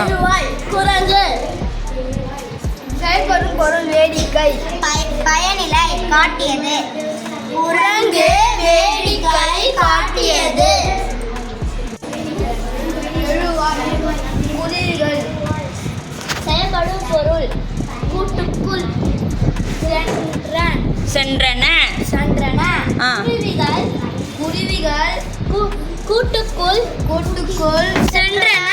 எழுவாய் குரங்கு. செயல்படும் பொருள் வேடிக்கை. பயனிலை காட்டியது. குரங்கு வேடிக்கை காட்டியது. எழுவாய் குருவிகள். செயல்படும் பொருள் கூட்டுக்குள் சென்றன. குருவிகள் கூட்டுக்குள் சென்றன.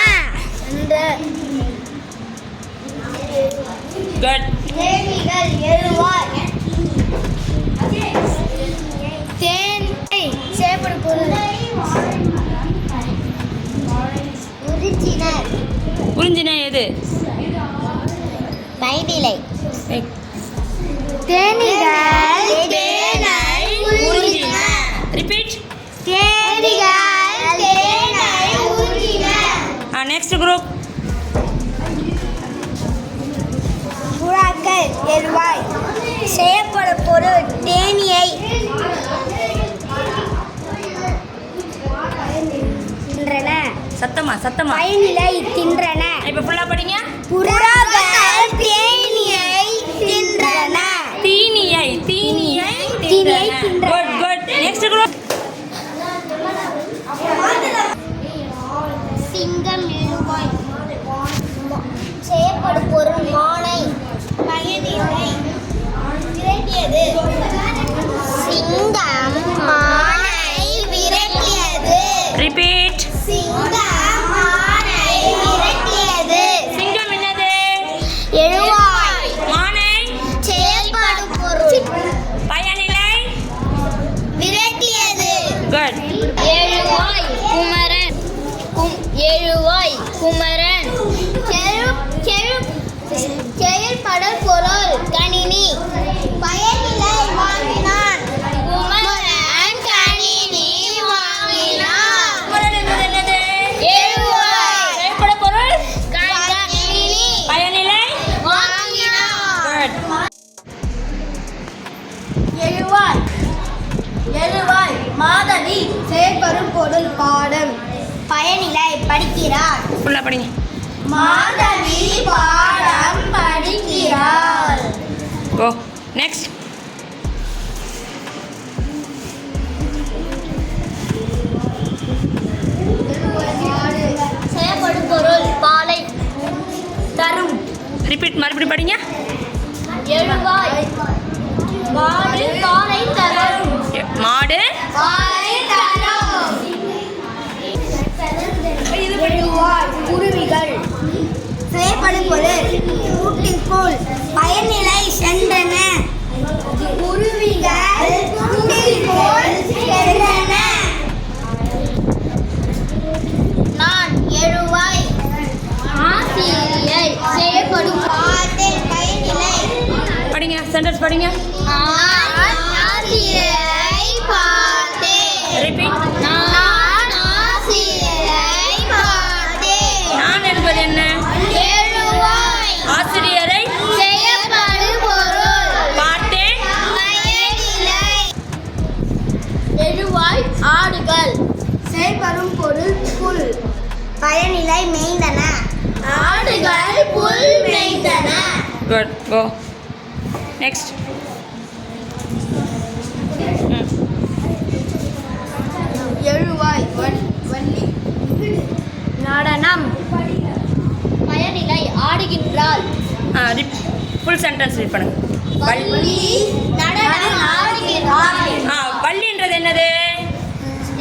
தேனீகள். எழுவாய் தேனை. செயல்படும் பொருள் உறிஞ்சினர். உறிஞ்சின எது? பயனிலை. தேனீகள் தேனை உறிஞ்சின. ரிப்பீட். தேனீகள் தேனை உறிஞ்சின. Next group. புறாக்கள். எழுவாய் செய்யப்படும் பொருள் தேனியை தின்றன. சத்தமா சத்தமா. பயனிலை தின்றன. இப்போ ஃபுல்லா படிங்க. புறாக்கள் தேனியை தின்றன. தீனியை தின்றன. Good good. Next group. சிங்கம். எழுவாய் செய்யப்படும் பொருள் மானை. பயனிலை விரட்டியது. சிங்கம் மானை விரட்டியது. ரிப்பீட். சிங்கம் மானை விரட்டியது. சிங்கம் என்னது? எழுவாய் மானை. செயல்படும் பொருள் பயனிலை விரட்டியது. குட். எழுவாய் குமரன். எழுவாய் குமரன். செயல்படும் பொருள் கணினி. பயனிலை வாங்கினான். குமரன் கணினி வாங்கினான். குமரன் என்பது என்னது? எழுவாய் செயல்படும் பொருள் கணினி பயனிலை வாங்கினான். குட். எழுவாய் மாதவி. செயல்படும் பொருள் பாடம். பயனிலை படிக்கிறார். ஃபுல்லா படிங்க. மாதவி பாடம் படிக்கிறார். கோ. நெக்ஸ்ட். செயல்படும் பொருள் பாலை தரும். ரிப்பீட். மறுபடியும் படிங்க. எழுவாய் மாடு பாலை தரும். மாடு. பாலை தரும். எழுவாய் குருவிகள். செயல்படும் பொருள் கூட்டிற்குள். பயனிலை சென்றன. குருவிகள் கூட்டிற்குள் சென்றன. நான். எழுவாய் ஆசிரியை. செயல்படும் பாட்டில் பயனிலை. படிங்க. சென்டென்ஸ் படிங்க. ஆசிரியை பார்த்தேன். ரிப்பீட். நான் ஆசிரியை பார்த்தேன். நான் என்பது என்ன? எழுவாய் ஆசிரியரை செயல்படும் பொருள் பார்த்தேன். பயனிலை. எழுவாய் ஆடுகள். செயல்படும் பொருள் புல். பயனிலை மேய்ந்தன. ஆடுகள் புல் மேய்ந்தன. குட். கோ. நெக்ஸ்ட். எழுவாய் வள்ளி. நடனம். பயனிலை ஆடுகின்றாள். ஃபுல் சென்டென்ஸ் ரீட் பண்ணுங்க. வள்ளி நடனம் ஆடுகிறாள். வள்ளின்றது என்னது?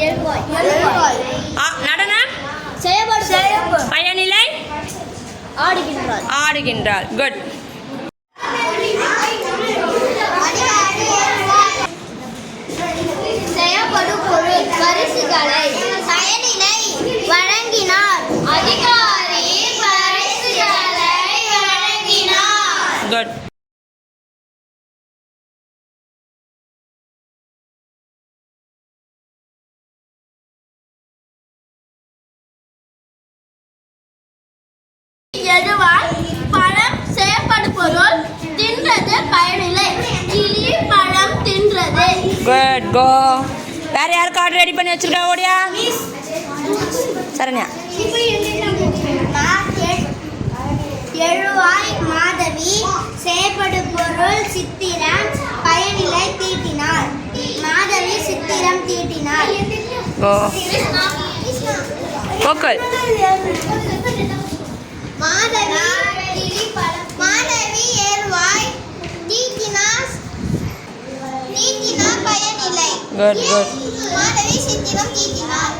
எழுவாய் நடனம் செயல்படும் பயனிலை ஆடுகின்றாள். ஆடுகின்றாள். குட். செயல்படும் பொருள் பரிசுகளை. பயனிலை வழங்கினார். அதிகாரி பரிசுகளை வழங்கினார். குட். எழுவாய் பழம் செயல்படும் பொருள் தின்றது. பயனிலை கிளி பழம் தின்றது. குட். கோ. வேற யாருக்கு ஆர்டர் ரெடி பண்ணி வச்சிருக்கா? ஓடியா. சரண்யா. எழுவாய் மாதவி செயற்படு பொருள் சித்திரம் பயனிலை தீட்டினார். மாதவி சித்திரம் தீட்டினார். கோ கோக்கல் மாதவி ஏர்வாய் தீட்டினார் பயனிலை. குட் குட் மாதவி சித்திரம் தீட்டினார்.